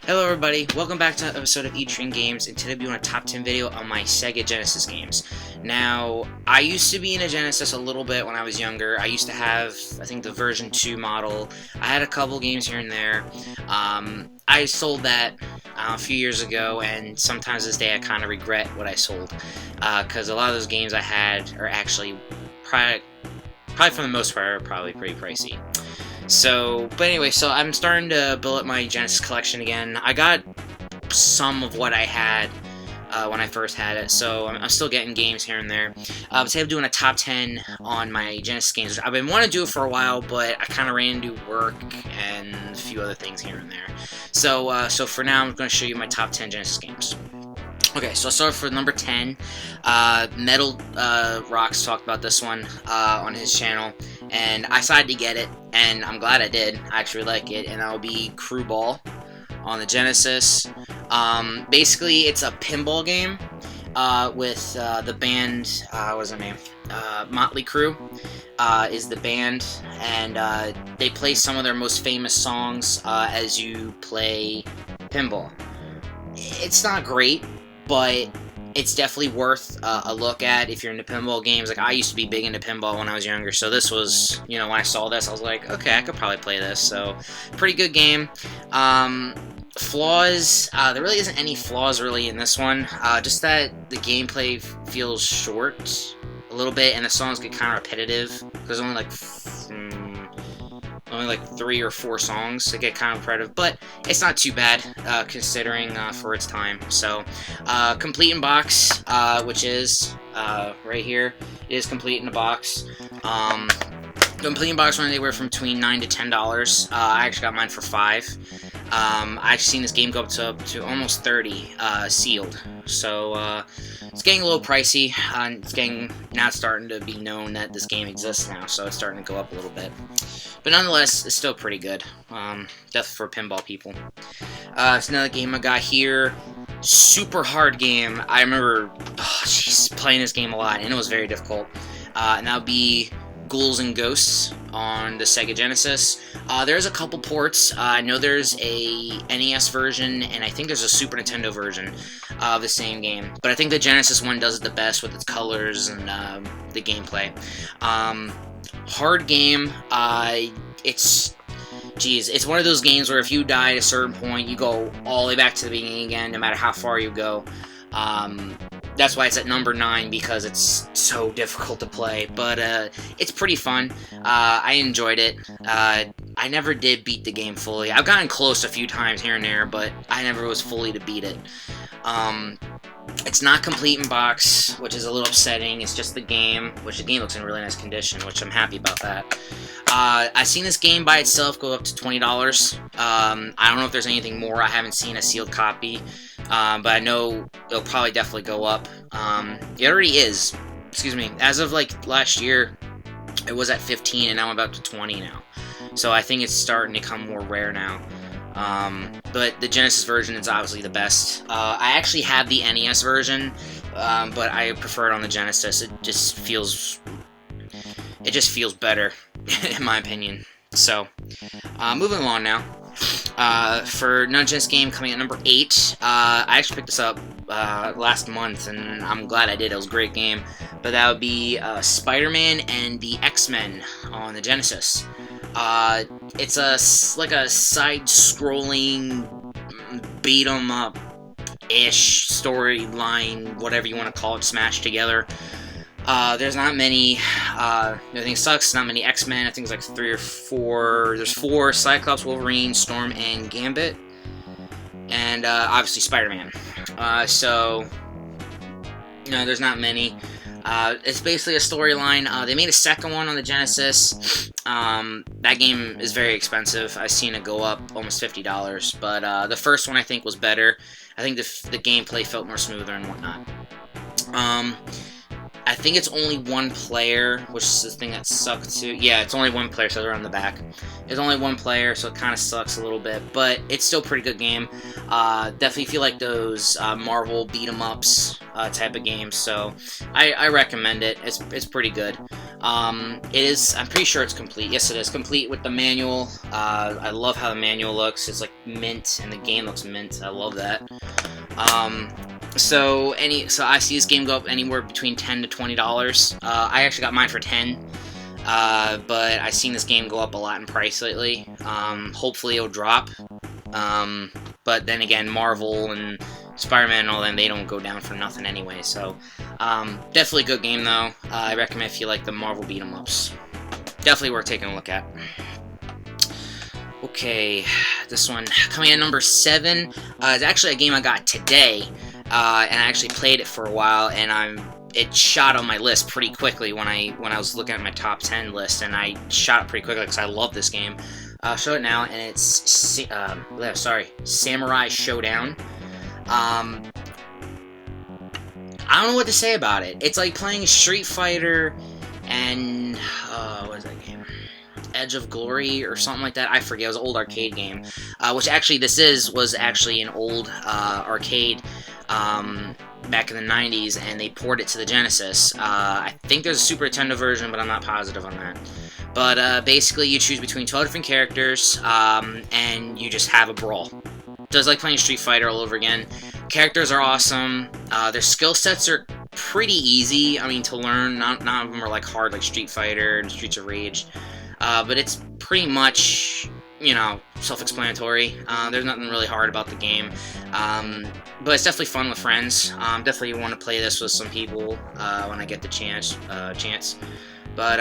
Hello everybody, welcome back to an episode of E-Train Games, and today we'll be doing a top 10 video on my Sega Genesis games. Now, I used to be in a Genesis a little bit when I was younger. I used to have, I think, the version 2 model. I had a couple games here and there. I sold that a few years ago, and sometimes this day I kind of regret what I sold, because a lot of those games I had are actually probably for the most part are probably pretty pricey. But anyway, so I'm starting to build up my Genesis collection again. I got some of what I had when I first had it, so I'm still getting games here and there. Today I'm doing a top 10 on my Genesis games. I've been wanting to do it for a while, but I kind of ran into work and a few other things here and there. So for now, I'm going to show you my top 10 Genesis games. Okay, so I'll start for number 10. Metal Rocks talked about this one on his channel, and I decided to get it, and I'm glad I did. I actually like it, and that'll be Crew Ball on the Genesis. Basically, it's a pinball game with the band, what is their name? Motley Crue is the band, and they play some of their most famous songs as you play pinball. It's not great, but it's definitely worth a look at if you're into pinball games. Like, I used to be big into pinball when I was younger, so this was, you know, when I saw this, I was like, okay, I could probably play this. So, pretty good game. Flaws, there really isn't any flaws really in this one. Just that the gameplay feels short a little bit, and the songs get kind of repetitive. There's only like 3 or 4 songs that get kind of repetitive, but it's not too bad considering for its time. So, complete in box, which is right here, is complete in the box. Complete in box runs anywhere from between $9 to $10. I actually got mine for $5. I actually seen this game go up to almost $30 sealed. So it's getting a little pricey. It's starting to be known that this game exists now, so it's starting to go up a little bit. But nonetheless, it's still pretty good. Definitely for pinball people. It's another game I got here. Super hard game. I remember playing this game a lot, and it was very difficult. And that would be Ghouls and Ghosts on the Sega Genesis. There's a couple ports. I know there's a NES version, and I think there's a Super Nintendo version of the same game. But I think the Genesis one does it the best with its colors and the gameplay. Hard game. It's one of those games where if you die at a certain point, you go all the way back to the beginning again, no matter how far you go. That's why it's at number 9, because it's so difficult to play, but it's pretty fun. I enjoyed it. I never did beat the game fully. I've gotten close a few times here and there, but I never was fully to beat it. It's not complete in box, which is a little upsetting. It's just the game, which the game looks in really nice condition, which I'm happy about that. I've seen this game by itself go up to $20. I don't know if there's anything more. I haven't seen a sealed copy, but I know it'll probably definitely go up. It already is. Excuse me. As of like last year, it was at 15, and now I'm about to 20 now. So I think it's starting to become more rare now. But the Genesis version is obviously the best. I actually have the NES version, but I prefer it on the Genesis. It just feels better, in my opinion. So, moving along now. For non-Genesis game coming at number 8, I actually picked this up last month, and I'm glad I did. It was a great game. But that would be Spider-Man and the X-Men on the Genesis. It's like a side-scrolling beat-em-up-ish storyline, whatever you want to call it, smashed together. There's not many, everything sucks, not many X-Men. I think it's like 3 or 4. There's 4: Cyclops, Wolverine, Storm, and Gambit. And, obviously Spider-Man. So, you know, there's not many. It's basically a storyline. They made a second one on the Genesis. That game is very expensive. I've seen it go up almost $50, but the first one I think was better. I think the gameplay felt more smoother and whatnot. I think it's only one player, which is the thing that sucked too. Yeah, it's only one player, so they're on the back. It's only one player, so it kind of sucks a little bit, but it's still a pretty good game. Definitely feel like those Marvel beat-em-ups type of games, so I recommend it. It's pretty good. It is, I'm pretty sure it's complete. Yes, it is complete with the manual. I love how the manual looks. It's like mint, and the game looks mint. I love that. So I see this game go up anywhere between $10 to $20. I actually got mine for 10. But I've seen this game go up a lot in price lately. Hopefully it'll drop. But then again, Marvel and Spider-Man and all them, they don't go down for nothing anyway. So, definitely a good game though. I recommend if you like the Marvel beat-em-ups. Definitely worth taking a look at. Okay, this one coming in number 7. It's actually a game I got today, and I actually played it for a while, and it shot on my list pretty quickly when I was looking at my top 10 list, and I shot it pretty quickly because I love this game. I'll show it now, and it's Samurai Showdown. I don't know what to say about it. It's like playing Street Fighter and what is that game? Edge of Glory or something like that. I forget. It was an old arcade game, which actually was actually an old arcade back in the 90s, and they ported it to the Genesis. I think there's a Super Nintendo version, but I'm not positive on that. But basically, you choose between 12 different characters, and you just have a brawl. So it's like playing Street Fighter all over again. Characters are awesome. Their skill sets are pretty easy, I mean, to learn. None of them are like hard like Street Fighter and Streets of Rage. But it's pretty much, you know, self-explanatory. There's nothing really hard about the game. But it's definitely fun with friends. Definitely want to play this with some people when I get the chance. But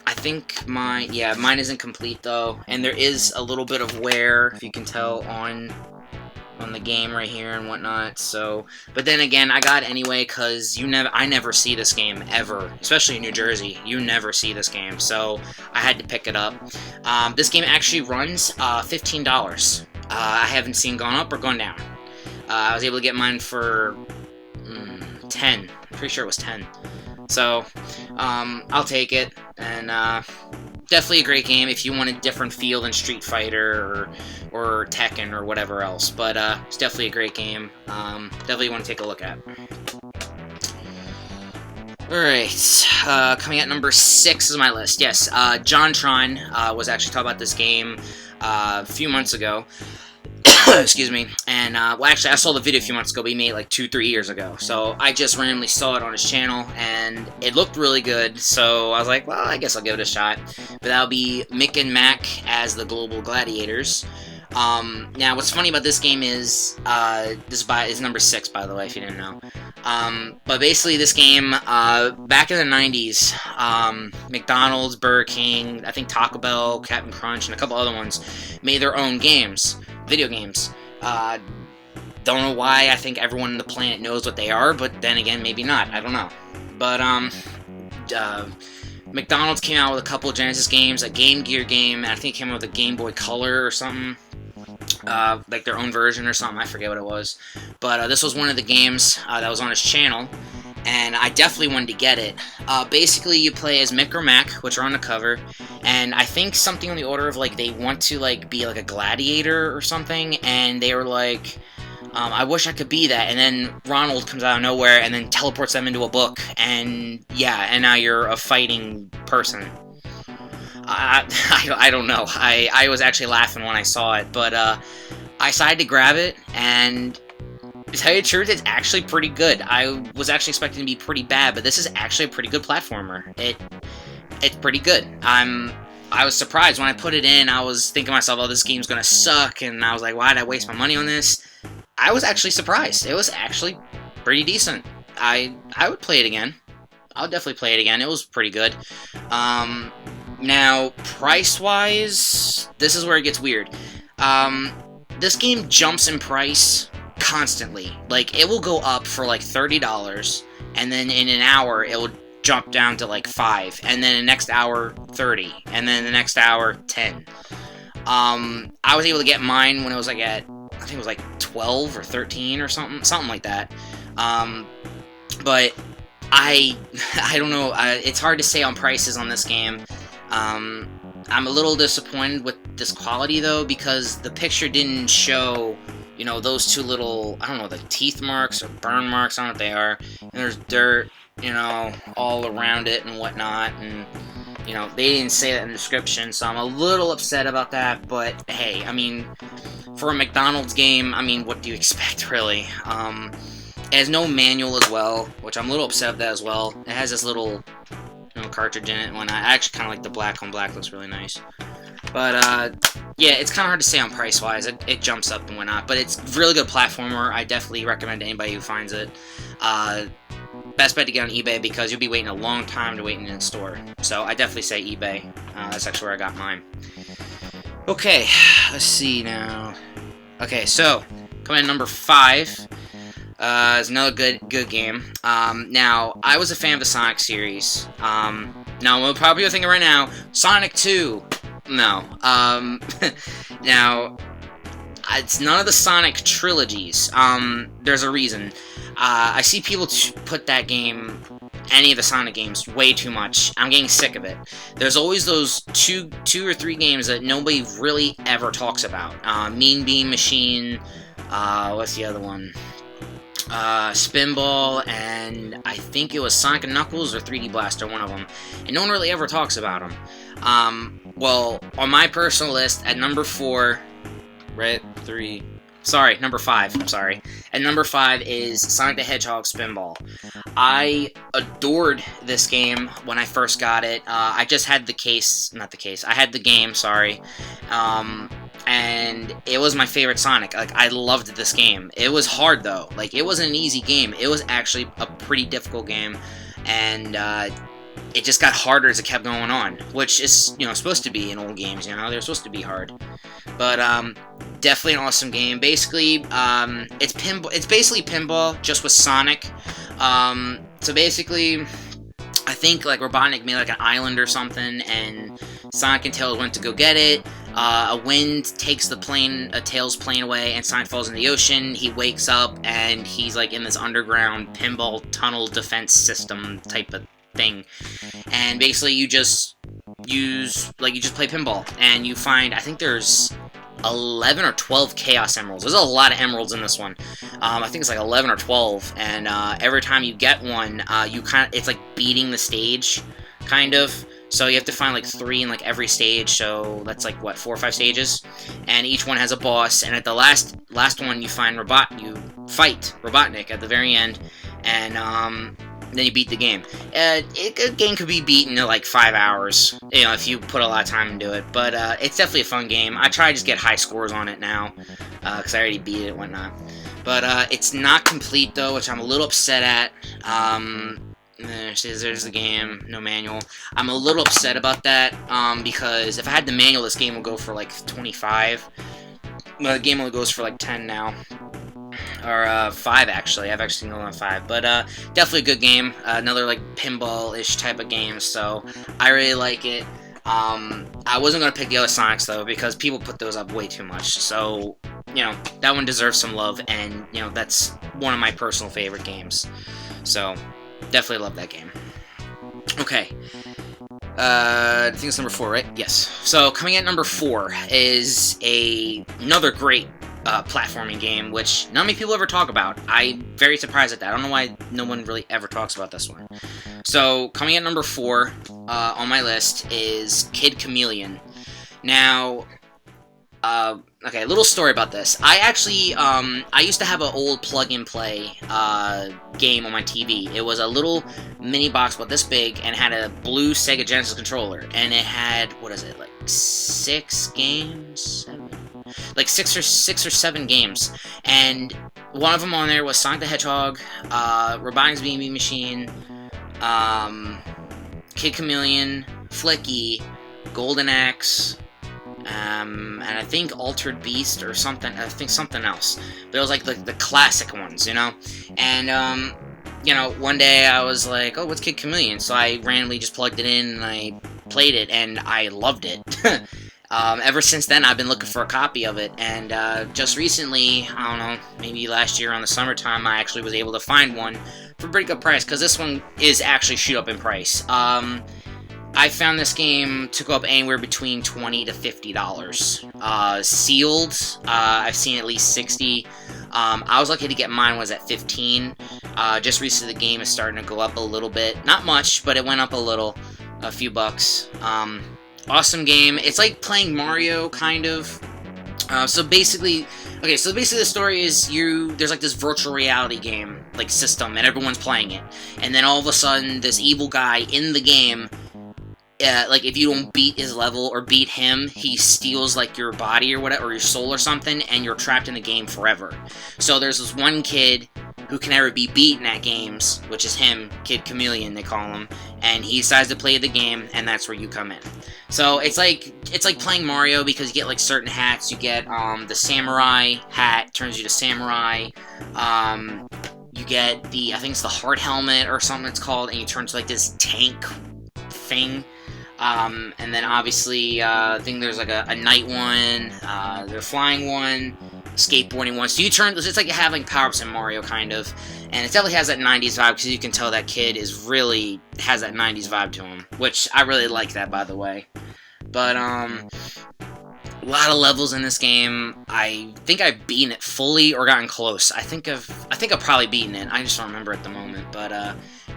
I think mine isn't complete though, and there is a little bit of wear, if you can tell, on the game right here and whatnot. So, but then again, I got it anyway because I never see this game ever, especially in New Jersey. You never see this game, so I had to pick it up. This game actually runs $15. I haven't seen gone up or gone down. I was able to get mine for 10. I'm pretty sure it was 10. So, I'll take it, and definitely a great game if you want a different feel than Street Fighter or Tekken or whatever else. But it's definitely a great game. Definitely want to take a look at. Alright, coming at number 6 is my list. Yes, JonTron was actually talking about this game a few months ago. Excuse me. And, well, actually, I saw the video a few months ago, but he made it like 2-3 years ago. So I just randomly saw it on his channel, and it looked really good. So I was like, well, I guess I'll give it a shot. But that'll be Mick and Mac as the Global Gladiators. Now, what's funny about this game is, this is number 6, by the way, if you didn't know. But basically, this game, back in the 90s, McDonald's, Burger King, I think Taco Bell, Captain Crunch, and a couple other ones made their own games. Video games. Don't know why. I think everyone on the planet knows what they are, but then again, maybe not. I don't know. But, McDonald's came out with a couple of Genesis games, a Game Gear game, and I think it came out with a Game Boy Color or something. Like their own version or something. I forget what it was. But, this was one of the games that was on his channel, and I definitely wanted to get it. Basically, you play as Mick or Mac, which are on the cover, and I think something on the order of, like, they want to, like, be, like, a gladiator or something, and they were like, I wish I could be that, and then Ronald comes out of nowhere and then teleports them into a book, and, yeah, and now you're a fighting person. I don't know. I was actually laughing when I saw it, but, I decided to grab it, and to tell you the truth, it's actually pretty good. I was actually expecting to be pretty bad, but this is actually a pretty good platformer. It's pretty good. I was surprised when I put it in. I was thinking to myself, oh, this game's gonna suck, and I was like, why did I waste my money on this? I was actually surprised. It was actually pretty decent. I would play it again. I would definitely play it again. It was pretty good. Now, price-wise, this is where it gets weird. This game jumps in price constantly. Like, it will go up for like $30, and then in an hour it will jump down to like $5, and then the next hour 30, and then the next hour 10. I was able to get mine when it was like at, I think it was like 12 or 13 or something like that. But I don't know. It's hard to say on prices on this game. I'm a little disappointed with this quality though, because the picture didn't show, you know, those two little, I don't know, the teeth marks or burn marks, I don't know what they are. And there's dirt, you know, all around it and whatnot, and, you know, they didn't say that in the description, so I'm a little upset about that, but hey, I mean, for a McDonald's game, I mean, what do you expect, really? It has no manual as well, which I'm a little upset of that as well. It has this little, you know, cartridge in it and whatnot. I actually kind of like the black on black, looks really nice. But, yeah, it's kind of hard to say on price-wise. It jumps up and whatnot, but it's a really good platformer. I definitely recommend to anybody who finds it. Best bet to get on eBay because you'll be waiting a long time to wait in the store. So I definitely say eBay. That's actually where I got mine. Okay, let's see now. Okay, so coming in number 5 is another good game. Now I was a fan of the Sonic series. Now what probably you're thinking right now, Sonic 2. No. Now it's none of the Sonic trilogies. There's a reason. I see people put that game, any of the Sonic games, way too much. I'm getting sick of it. There's always those two or three games that nobody really ever talks about. Mean Bean Machine, what's the other one? Spinball, and I think it was Sonic & Knuckles or 3D Blaster, one of them. And no one really ever talks about them. Well, on my personal list, at number 4, right, 3... Sorry, number 5, I'm sorry. And number 5 is Sonic the Hedgehog Spinball. I adored this game when I first got it. I just had the case, not the case, I had the game, sorry. And it was my favorite Sonic. Like, I loved this game. It was hard, though. Like, it wasn't an easy game. It was actually a pretty difficult game. And, it just got harder as it kept going on, which is, you know, supposed to be in old games, you know, they're supposed to be hard. But, definitely an awesome game. Basically, it's basically pinball, just with Sonic. So basically, I think, like, Robotnik made, like, an island or something, and Sonic and Tails went to go get it. A wind takes the plane, Tails' plane away, and Sonic falls in the ocean. He wakes up, and he's, like, in this underground pinball tunnel defense system type of thing. And basically, you just play pinball, and you find, I think there's 11 or 12 Chaos Emeralds. There's a lot of emeralds in this one. I think it's like 11 or 12, and every time you get one, it's like beating the stage, kind of. So you have to find like 3 in like every stage, so that's like, what, 4 or 5 stages? And each one has a boss, and at the last one you fight Robotnik at the very end, and then you beat the game. A game could be beaten in like 5 hours, you know, if you put a lot of time into it. But it's definitely a fun game. I try to just get high scores on it now, because I already beat it and whatnot. But it's not complete though, which I'm a little upset at. There's the game, no manual. I'm a little upset about that, because if I had the manual, this game would go for like 25. But the game only goes for like 10 now. Or 5, actually. I've actually gone on 5. But definitely a good game. Another like pinball-ish type of game, so I really like it. I wasn't going to pick the other Sonics, though, because people put those up way too much. So, you know, that one deserves some love, and, you know, that's one of my personal favorite games. So, definitely love that game. Okay. I think it's number 4, right? Yes. So, coming at number 4 is another great platforming game, which not many people ever talk about. I'm very surprised at that. I don't know why no one really ever talks about this one. So, coming at number 4 on my list is Kid Chameleon. Now, okay, a little story about this. I actually, I used to have an old plug-and-play game on my TV. It was a little mini box about this big and had a blue Sega Genesis controller. And it had, what is it, like 6 games? 7? Like 6 or 7 games. And one of them on there was Sonic the Hedgehog, Robotnik's Mean Bean Machine, Kid Chameleon, Flicky, Golden Axe, and I think Altered Beast or something, I think something else. But it was like the classic ones, you know? And, you know, one day I was like, oh, what's Kid Chameleon? So I randomly just plugged it in and I played it, and I loved it. Ever since then, I've been looking for a copy of it, and just recently, I don't know, maybe last year on the summertime, I actually was able to find one for a pretty good price, because this one is actually shoot up in price. I found this game to go up anywhere between $20 to $50. Sealed, I've seen at least $60. I was lucky to get mine was at 15. Just recently the game is starting to go up a little bit. Not much, but it went up a little. A few bucks. Awesome game. It's like playing Mario, kind of. So basically the story is there's like this virtual reality game, like, system, and everyone's playing it. And then all of a sudden, this evil guy in the game, like, if you don't beat his level or beat him, he steals, like, your body or whatever, or your soul or something, and you're trapped in the game forever. So there's this one kid who can never be beaten at games, which is him, Kid Chameleon, they call him, and he decides to play the game, and that's where you come in. So it's like playing Mario, because you get, like, certain hats. You get the samurai hat, turns you to samurai. You get I think it's the heart helmet or something it's called, and you turn to, like, this tank thing. And then obviously, I think there's like a night one, there's a flying one, skateboarding one. So you turn, it's like having power-ups in Mario, kind of. And it definitely has that 90s vibe, because you can tell that kid has that 90s vibe to him, which I really like that, by the way. But, a lot of levels in this game. I think I've beaten it fully or gotten close. I think I've probably beaten it. I just don't remember at the moment. But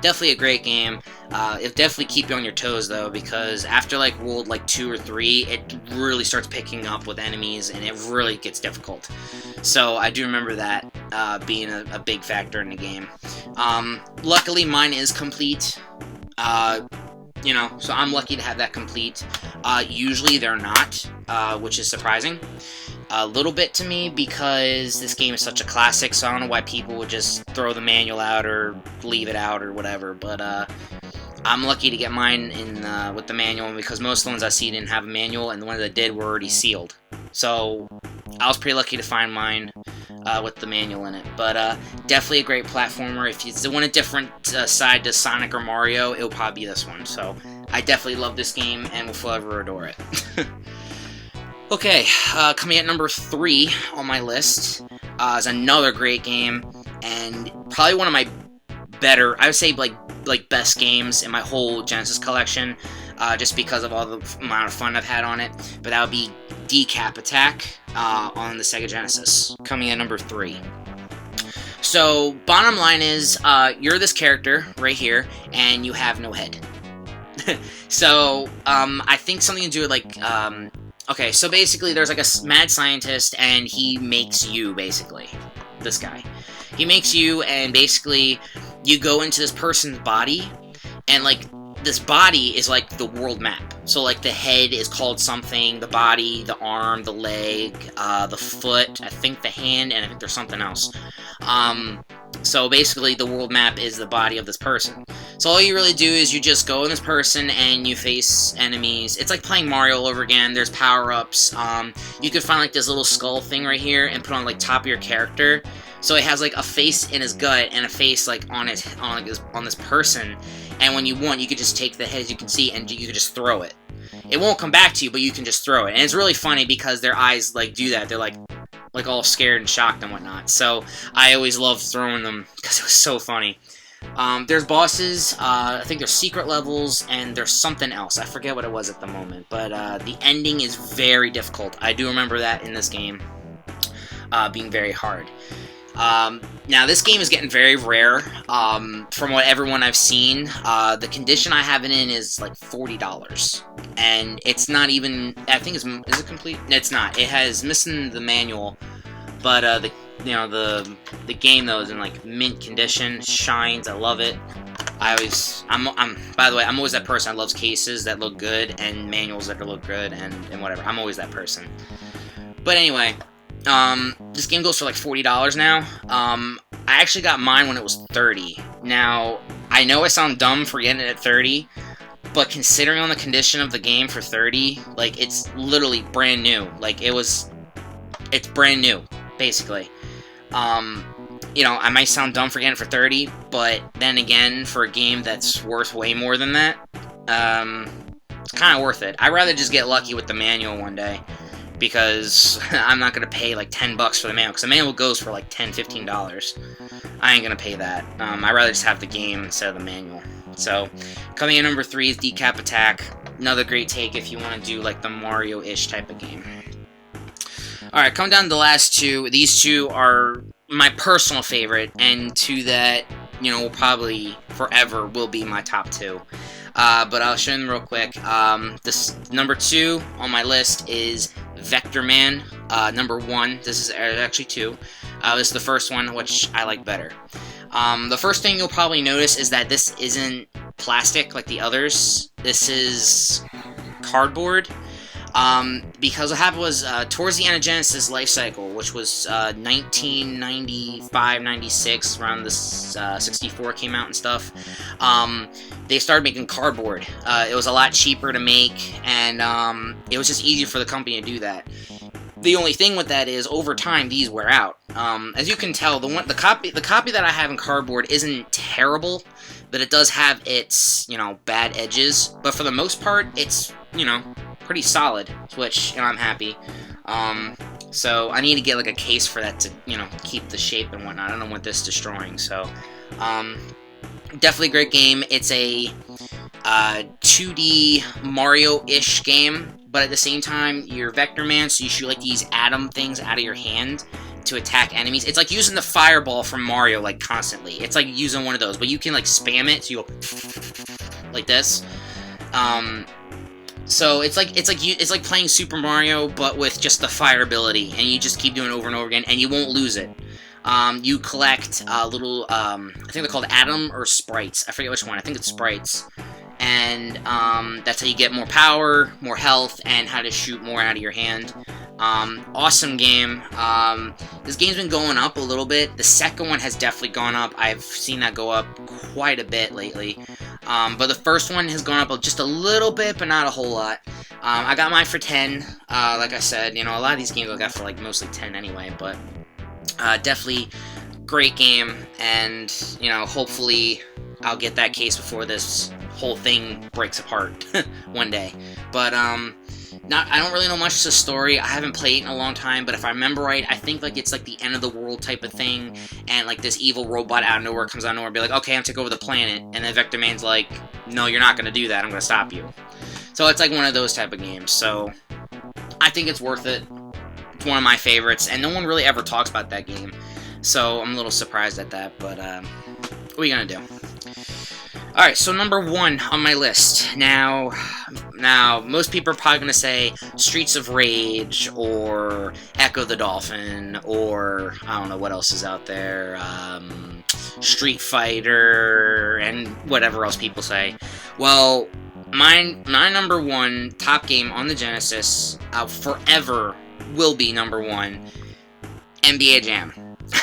definitely a great game. It'll definitely keep you on your toes, though, because after like World 2 or 3, it really starts picking up with enemies, and it really gets difficult. So I do remember that being a big factor in the game. Luckily, mine is complete. You know, so I'm lucky to have that complete. Usually they're not, which is surprising a little bit to me, because this game is such a classic, so I don't know why people would just throw the manual out or leave it out or whatever, but I'm lucky to get mine in with the manual, because most of the ones I see didn't have a manual, and the ones that did were already sealed. So I was pretty lucky to find mine with the manual in it. But definitely a great platformer. If you want a different side to Sonic or Mario, it'll probably be this one. So I definitely love this game and will forever adore it. Okay, coming at number 3 on my list is another great game, and probably one of my better, I would say, like best games in my whole Genesis collection, just because of all the amount of fun I've had on it. But that would be Decap Attack on the Sega Genesis, coming at number 3. So, bottom line is, you're this character right here, and you have no head. So, I think something to do with, like, okay, so basically there's like a mad scientist, and he makes you, basically. This guy. He makes you, and basically you go into this person's body, and like this body is like the world map. So like the head is called something, the body, the arm, the leg, the foot, I think the hand, and I think there's something else. So basically the world map is the body of this person. So all you really do is you just go in this person and you face enemies. It's like playing Mario all over again. There's power-ups. You can find like this little skull thing right here and put on like top of your character. So it has like a face in his gut and a face like on this person. And when you want, you could just take the head, as you can see, and you could just throw it. It won't come back to you, but you can just throw it. And it's really funny because their eyes like do that. They're like all scared and shocked and whatnot. So I always loved throwing them because it was so funny. There's bosses, I think there's secret levels, and there's something else. I forget what it was at the moment, but the ending is very difficult. I do remember that in this game being very hard. Now, this game is getting very rare. From what everyone I've seen, the condition I have it in is like $40. And it's not even, I think is it complete? It's not. It has missing the manual, but the game though is in like mint condition, shines. I love it. By the way, I'm always that person that loves cases that look good and manuals that look good and whatever. I'm always that person. But anyway, this game goes for like $40 now. I actually got mine when it was $30. Now, I know I sound dumb for getting it at $30, but considering on the condition of the game for $30, like, it's literally brand new. Like, it's brand new, basically. I might sound dumb for getting it for $30, but then again, for a game that's worth way more than that, it's kind of worth it. I'd rather just get lucky with the manual one day, because I'm not going to pay like $10 for the manual, because the manual goes for like $10, $15. I ain't going to pay that. I'd rather just have the game instead of the manual. So, coming in number 3 is Decap Attack. Another great take if you want to do like the Mario-ish type of game. Alright, coming down to the last two. These two are my personal favorite, and two that, you know, will probably forever will be my top two. But I'll show them real quick. This number 2 on my list is Vector Man. Number 1, this is actually 2. This is the first one, which I like better. The first thing you'll probably notice is that this isn't plastic like the others. This is cardboard. Because what happened was, towards the end of Genesis' life cycle, which was 1995-96, around the 64 came out and stuff, they started making cardboard. It was a lot cheaper to make, and it was just easier for the company to do that. The only thing with that is, over time, these wear out. As you can tell, the copy that I have in cardboard isn't terrible, but it does have its, you know, bad edges. But for the most part, it's, you know, pretty solid, which, you know, I'm happy. So I need to get like a case for that to, you know, keep the shape and whatnot. I don't want this destroying. So, definitely a great game. It's a 2D Mario-ish game, but at the same time, you're Vector Man, so you shoot like these atom things out of your hand to attack enemies. It's like using the fireball from Mario, like, constantly. It's like using one of those, but you can like spam it, so you go like this. So it's like playing Super Mario, but with just the fire ability, and you just keep doing it over and over again, and you won't lose it. You collect little, I think they're called Atom or Sprites. I forget which one. I think it's Sprites. And that's how you get more power, more health, and how to shoot more out of your hand. Awesome game. This game's been going up a little bit. The second one has definitely gone up. I've seen that go up quite a bit lately. But the first one has gone up just a little bit, but not a whole lot. I got mine for 10. Like I said, you know, a lot of these games I got for like mostly 10 anyway, but definitely great game, and, you know, hopefully I'll get that case before this whole thing breaks apart one day. But I don't really know much of the story. I haven't played it in a long time, but if I remember right, I think like it's like the end of the world type of thing, and like this evil robot out of nowhere comes out of nowhere and be like, okay, I'm gonna take over the planet, and then Vector Man's like, no, you're not gonna do that, I'm gonna stop you. So it's like one of those type of games. So I think it's worth it. It's one of my favorites, and no one really ever talks about that game, so I'm a little surprised at that, but what are you gonna do? Alright, so number 1 on my list. Now, most people are probably going to say Streets of Rage, or Echo the Dolphin, or, I don't know what else is out there, Street Fighter, and whatever else people say. Well, my number 1 top game on the Genesis, forever will be number 1, NBA Jam.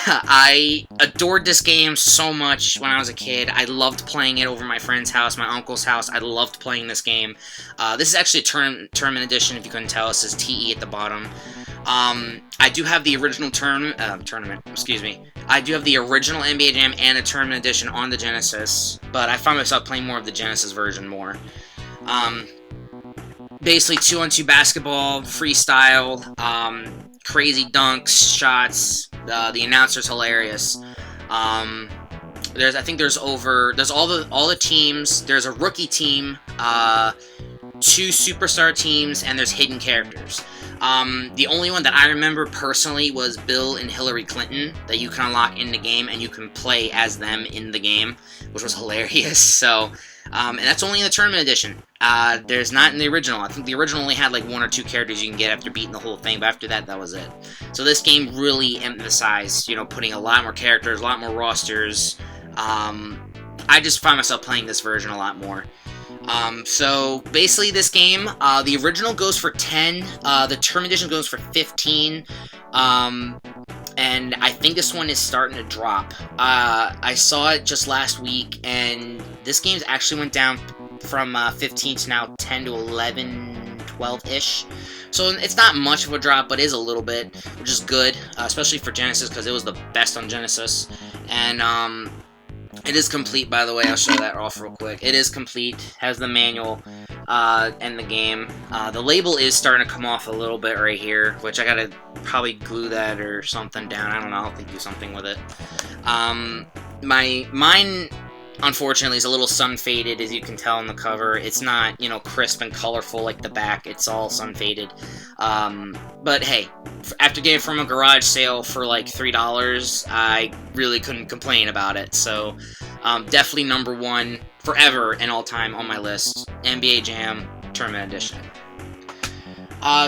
I adored this game so much when I was a kid. I loved playing it over my friend's house, my uncle's house. I loved playing this game. This is actually a tournament edition, if you couldn't tell. It says TE at the bottom. I do have the original tournament, excuse me. I do have the original NBA Jam and a tournament edition on the Genesis, but I find myself playing more of the Genesis version more. Basically 2-on-2 basketball, freestyle, crazy dunks, shots. The announcer's hilarious. I think there's all the teams. There's a rookie team, 2 superstar teams, and there's hidden characters. The only one that I remember personally was Bill and Hillary Clinton that you can unlock in the game, and you can play as them in the game, which was hilarious. So, and that's only in the tournament edition. There's not in the original. I think the original only had like 1 or 2 characters you can get after beating the whole thing, but after that, that was it. So this game really emphasized, you know, putting a lot more characters, a lot more rosters. I just find myself playing this version a lot more. So basically this game, the original goes for 10, the tournament edition goes for 15, and I think this one is starting to drop. I saw it just last week, and this game actually went down from 15 to now 10 to 11, 12-ish. So it's not much of a drop, but it is a little bit, which is good, especially for Genesis, because it was the best on Genesis. And it is complete, by the way. I'll show that off real quick. It is complete, has the manual and the game. The label is starting to come off a little bit right here, which I gotta probably glue that or something down. I don't know, I'll have to do something with it. Mine unfortunately is a little sun faded, as you can tell on the cover. It's not, you know, crisp and colorful like the back. It's all sun faded. But hey, after getting it from a garage sale for like $3, I really couldn't complain about it. So definitely number one forever and all time on my list. NBA Jam Tournament Edition.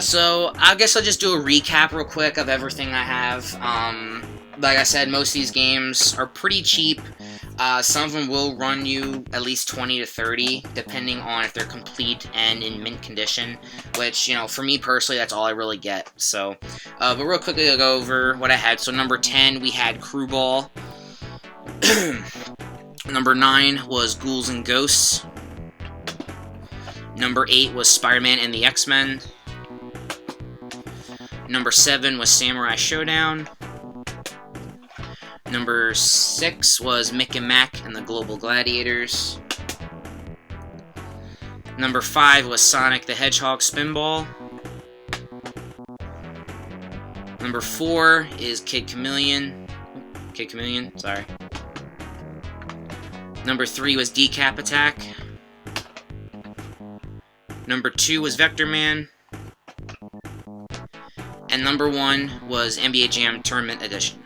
So I guess I'll just do a recap real quick of everything I have. Like I said, most of these games are pretty cheap. Some of them will run you at least 20 to 30, depending on if they're complete and in mint condition, which, you know, for me personally, that's all I really get. So, but real quickly, I'll go over what I had. So, number 10, we had Crew Ball. Number 9 was Ghouls and Ghosts. Number 8 was Spider-Man and the X-Men. Number 7 was Samurai Showdown. Number 6 was Mick and Mac and the Global Gladiators. Number 5 was Sonic the Hedgehog Spinball. Number 4 is Kid Chameleon, sorry. Number 3 was Decap Attack. Number 2 was Vector Man. And number 1 was NBA Jam Tournament Edition.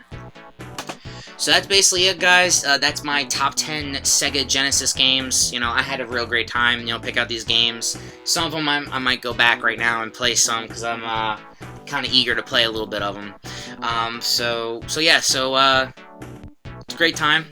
So that's basically it, guys. That's my top 10 Sega Genesis games. You know, I had a real great time, you know, pick out these games. Some of them I might go back right now and play some, because I'm kind of eager to play a little bit of them. So it's a great time.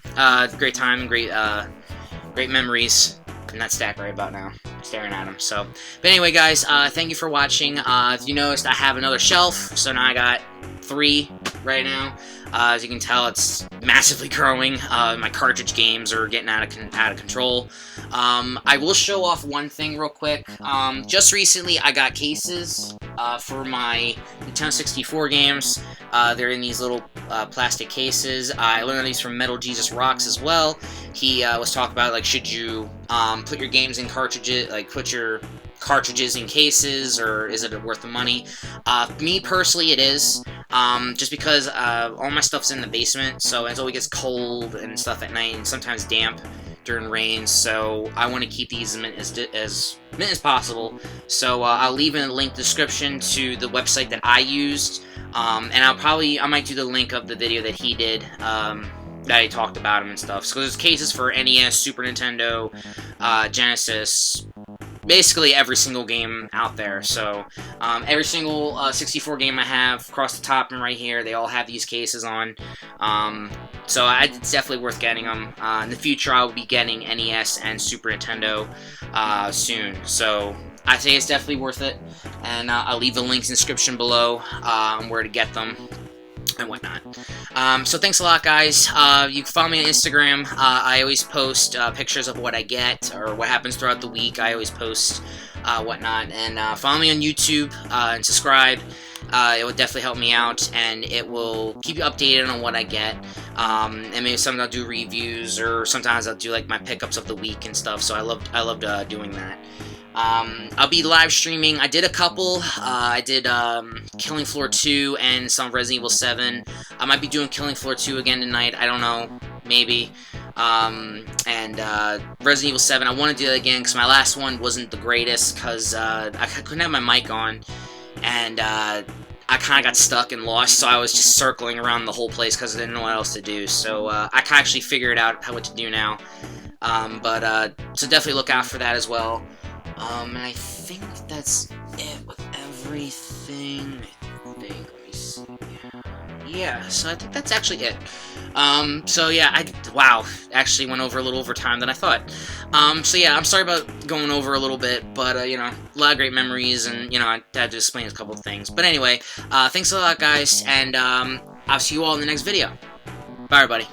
Great memories in that stack right about now. Staring at them. So, but anyway, guys, thank you for watching. If you noticed, I have another shelf, so now I got 3 right now. As you can tell, it's massively growing. My cartridge games are getting out of control. I will show off one thing real quick. Just recently, I got cases for my Nintendo 64 games. They're in these little plastic cases. I learned these from Metal Jesus Rocks as well. He was talking about, like, should you put your games in cartridges, like put your cartridges in cases, or is it worth the money? Me personally, it is. Just because all my stuff's in the basement, so it always gets cold and stuff at night, and sometimes damp during rains. So I want to keep these as mint as possible. So I'll leave in a link description to the website that I used, and I might do the link of the video that he did. That he talked about him and stuff. So there's cases for NES, Super Nintendo, Genesis, basically every single game out there. So every single 64 game I have across the top and right here, they all have these cases on. So it's definitely worth getting them. In the future, I will be getting NES and Super Nintendo soon. So I say it's definitely worth it. And I'll leave the links in the description below on where to get them and whatnot. So thanks a lot, guys. You can follow me on Instagram. I always post pictures of what I get or what happens throughout the week. I always post whatnot. And follow me on YouTube and subscribe. It will definitely help me out, and it will keep you updated on what I get. And maybe sometimes I'll do reviews, or sometimes I'll do like my pickups of the week and stuff. So I loved doing that. I'll be live streaming. I did a couple. I did Killing Floor 2 and some Resident Evil 7. I might be doing Killing Floor 2 again tonight. I don't know. Maybe. And Resident Evil 7, I want to do that again because my last one wasn't the greatest because I couldn't have my mic on. And I kind of got stuck and lost, so I was just circling around the whole place because I didn't know what else to do. So I can actually figured out what to do now. So definitely look out for that as well. And I think that's it with everything. Let me see. Yeah, so I think that's actually it. So yeah, wow, actually went over a little over time than I thought. So yeah, I'm sorry about going over a little bit, but, you know, a lot of great memories, and, you know, I had to explain a couple of things. But anyway, thanks a lot, guys, and, I'll see you all in the next video. Bye, everybody.